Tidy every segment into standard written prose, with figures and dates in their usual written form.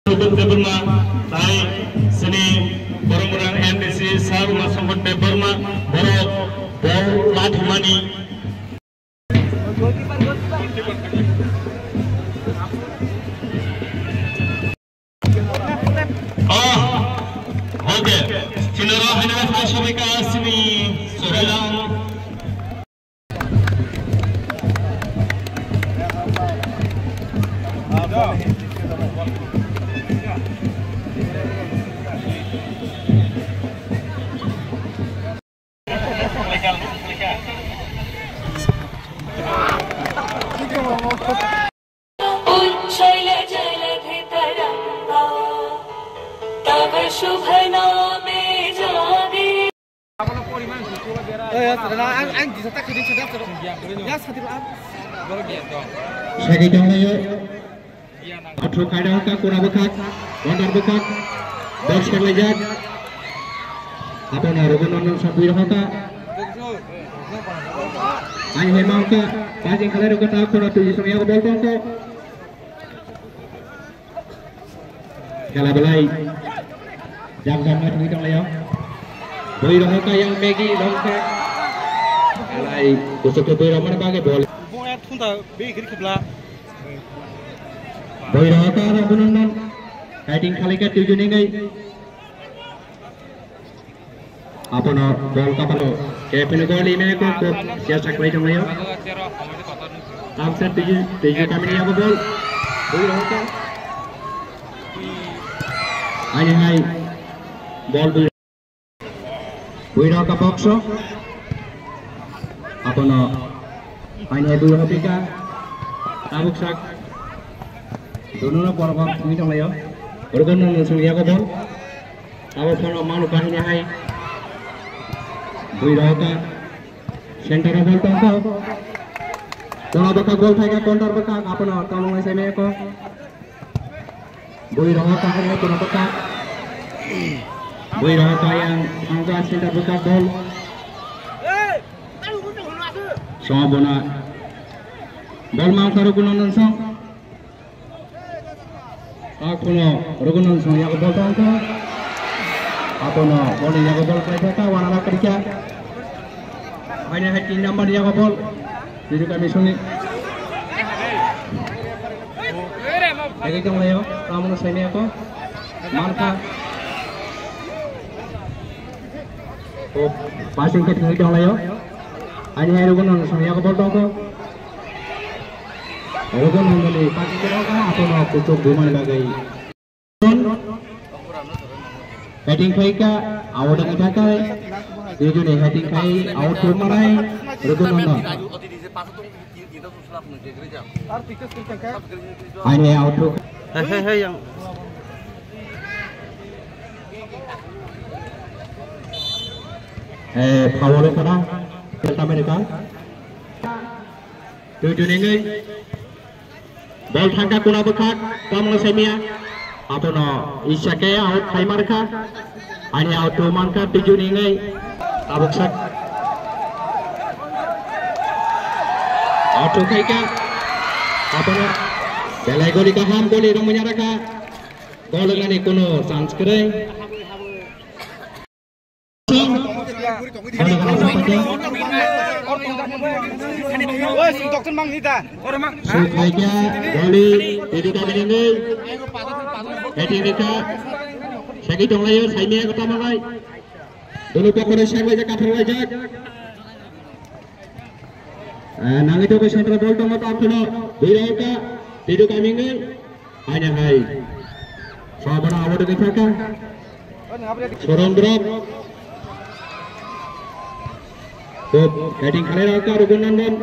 Berma, tai seni barang-barang NDC saru masuk ke Berma, baru Lathimani. Oke, Cina hanya masuk ke sini, Sorelang. Saya kira Atro kadang ka kuna bekat, bandar bekat, box kerlejak. Apa na rogon non sabuir hota. Ai hemau ka, pajing kale rogon ta kuna tuji samya ko bolton ko. Kala belai. Jam-jam na tuji tong layo. Boi rohota yang Maggie dongka. Kalai kusuk ke boi roman bagai bol. Boi thunta be giri kibla. Boi rohota rogon fighting khali ka tuju ni gai. Apa na bol ka palo ke pin goli me ko sia saklai tong layo. Tamsa tuju kami ni apa bol. Boi rohota. Hai bol Buira ka boxo apa no hanya dua hopika tabuk sak dono na porba ni tong layo orgon no sungya ko bol tabuk kono manu kahini hai Buira ka center bol tong ko kono baka gol thai ka counter baka apa no tolong sai me ko Buira ka hanya kono baka Boi rohota yang angkat center buka bol. Semua bona bol mau taruh gunon song. Aku no rugunon song yang bol tangka. Aku no bol yang bol kelihatan warna apa kerja. Banyak hati number yang bol. Jadi kami sunyi. Lagi kamu leo, kamu no saya ni aku. Marka. Oh, passing ke tinggi dong layo. Hanya rugun non semuanya kebol dong ko. Rugun non beli passing ke dong ka atau no kucuk buman bagai. Heading kai ka awal dengan pakai. Tuju nih heading kai awal tu marai. Rugun non. Hanya awal tu. Hei yang power kana Delta America tuju ningai bol thangka kuna bekat kamu semia atau no isake out hai marka ani out tu manka tuju ningai tabuk sak auto kai ka apa no belai goli ka ham goli rong menyaraka gol ngani kuno chance kere Sukainya Bali jadi kami ini heading mereka sakit dong layo saya kata malai dulu pokoknya saya baca kafir wajak nang itu ke center ball tong apa kuno biraka jadi kami ini hanya hai sabar awal dengan kakak sorong drop heading kali raka rugunan dan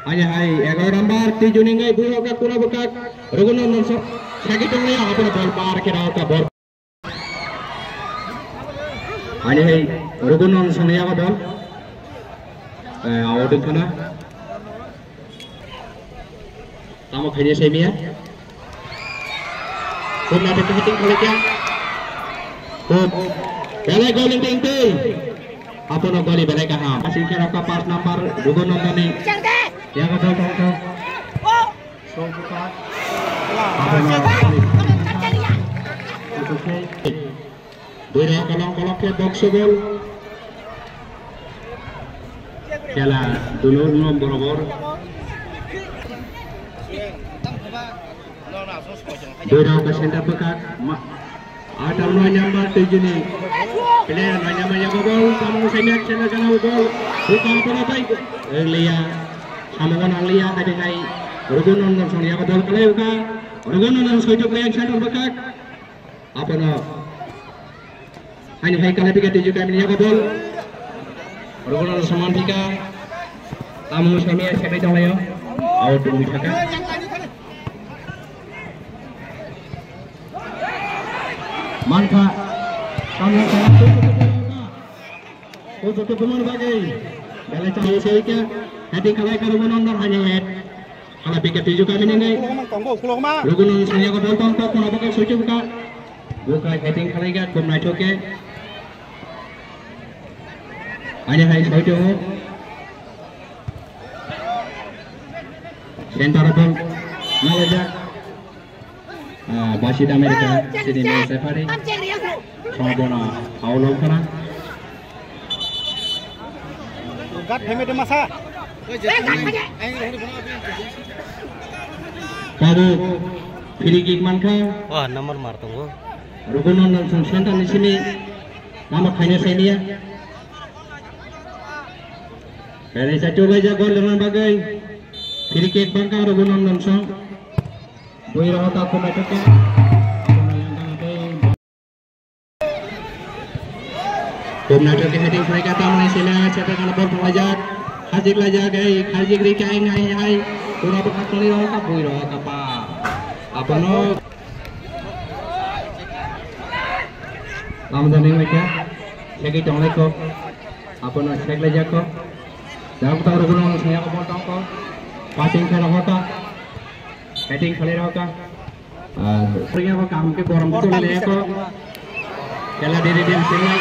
hanya hai 11 number 7 ningai buho ka kuna bekat rugunan dan sakit dong ya apa bol par kira ka bol hanya hai rugunan samaya ka bol awal kana tamu khanya semia kuna de heading kali kya belai goling tinggi apa no bali belai kaham pasing kira ka pas number rugunan tani yang ada tongkol so buka apa no Boira kolong-kolong ke box ball. Kela dulu nomor. Boira ke center bekat. Ada menyambar tujuh ni. Player menyambar ball. Kamu senyap channel kana ball. Bukan bola baik. Lia. Kamu lia ada hai. Rugun nonton sonia ball kelai uka. Rugun nonton sojo player center bekat. Apa no? Hanya hai kalau tiga tujuh kami ni ball. Rugun nonton saman tiga. Kamu senyap channel jang layo. Out dulu cakap. Mangka kamu untuk pemain bagai dalam cahaya saya heading kalai karuman onder hanya head kalau pikir tujuh kami ini rugun saya ko boltong to kono bakal suci buka heading kalai ga kom naik oke hanya hai suci center ball nalaja Basit Amerika sini safari Sobona Paulo kana gat heme de masa Kamu free kick manka wah nomor martunggo rugunon langsung center di sini nama kayaknya saya dia kayaknya saya coba aja gol dengan bagai free kick bangka rugunon langsung Boira hota ko na toke heading fly kata mana sila cetak kana ball pelajak hajik lajak ai hajik ri kai ngai ai pura bekat kali hota Boira hota pa apa no nam jane mereka segi tonglai ko apa no seg lajak ko dalam tahu rugun saya ko bol ko passing kara hota heading खेले रहो का प्रिया को काम के गरम तो ले को खेला धीरे धीरे चलना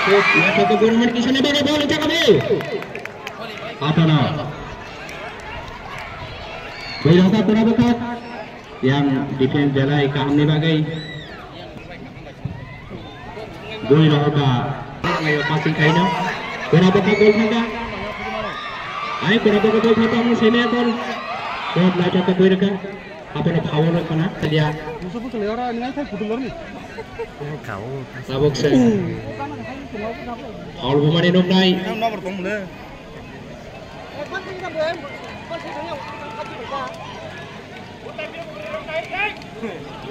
तो मैच को गवर्नमेंट किसी ने बड़ा बॉल उठा कभी आता ना कोई रहता पूरा बखत yang defense jalai काम नहीं बागई कोई रहता मैं passing खाई ना पूरा बखत गोल खाता आए पूरा बखत गोल खाता हम सेने कौन तो मैच को कोई रखा apa nak power kana dia musuh pun kelihara dengan saya putul ni kau sabuk saya all pemain nom nai nomor tong le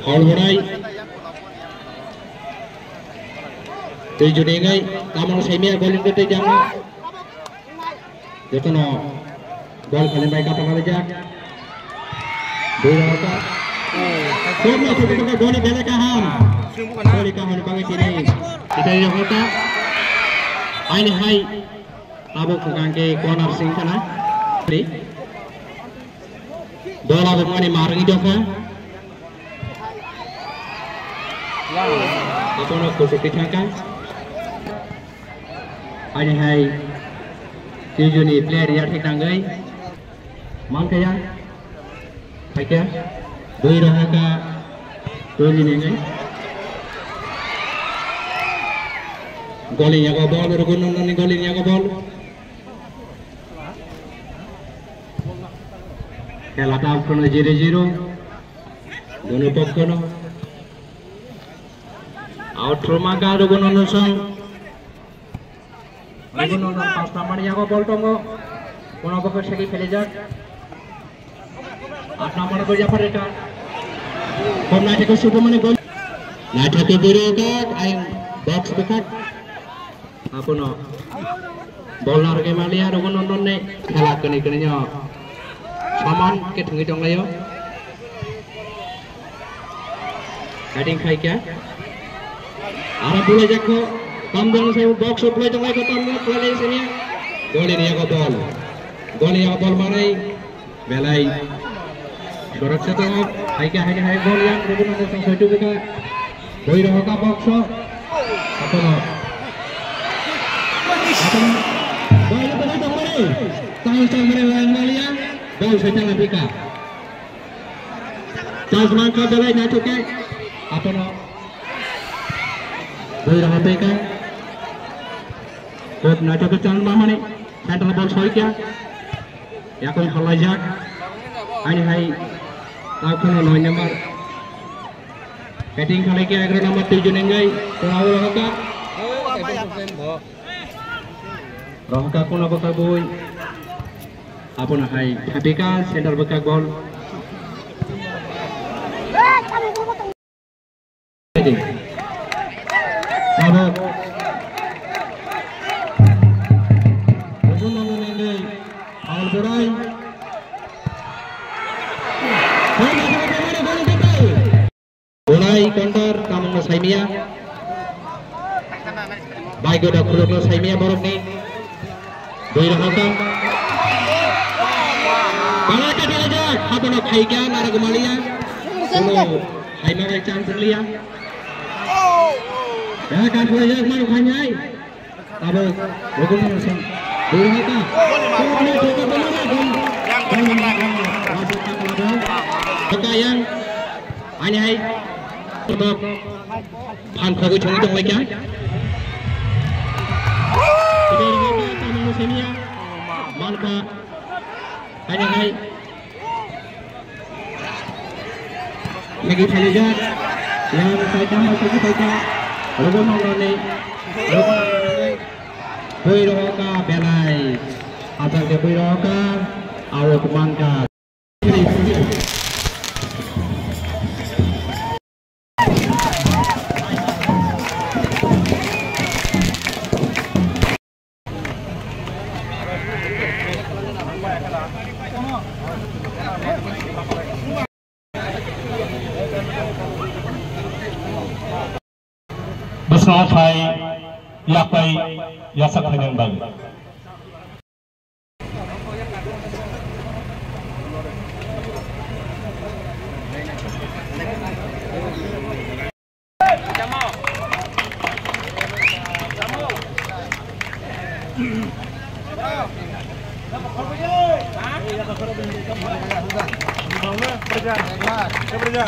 all borai tujuh dengai kamu semia golin ke jangan jotono gol kalian baik apa aja Bola ka. Semua cukup boleh bela kaham. Boleh kaham pakai sini. Kita yang kota. Ini hai. Abu kukang ke corner sing kana. Tri. Bola bermain marang itu ka. Apa nak kusuk kita? Ini hai. Tujuh ni player yang ঠিক nangai. Mangka ya. Baiknya, doi raha ka doi nengai. Golin yang ball rugun nani golin yang ball. Kela tahu kono 0-0. Dono pop kono. Out rumah ka rugun nusong. Rugun nusong pas taman yang ball tongo. Kono bakal segi kelejak. 8 nomor gol Jafar Reka. Kom naik ke subuh mana gol. Naik ke biru kat, ayam box bekat. Apa no? Bola ke Malia, rugun nonton nih. Kalah keni-keninya. Saman ke tengah jong layo. Heading kai kya? Arah bola jako. Kam jong saya box play jong layo ketemu play sini. Gol ini ya bol. Gol ya bol mana? Belai. Surat setengah, hai gol yang rugun nonton saya juga. Boy roka box. Apa no? Boy itu dah kembali. Tahu mereka Malia. Gol saya Afrika. Tasman ka dalai na cuke. Apa no? Boy rong PK. Kod na cho kecan mamane. Center ball soikya. Ya kon halajak. Ani hai tahu kono noy nomor. Batting kali kya 11 nomor 7 nengai. Tahu rohka. Rohka kono bakal boy. Apun hai Habika center bakal ball. Sabuk. Bagaimana nengai? Awal berai. Mulai counter kamu Saimia. Baik udah kurang Saimia borok nih. Doi rahaka. Bala ka diaja, habon khaigya nara gumalia. Solo haima ka chance liya. Ya kan boleh maru khanyai. Tabo bagaimana sen? Doi rahaka. Yang anh hay được phản khởi của chúng trong lấy cái thì đây là cái tao muốn xem nha Malka anh hay lagi Faliza yang saya tahu kita logo nomor ni Boy Roka belai atau dia Boy Roka awak kumangka Besar hai yakai yasak hanyang bagi. Kerja.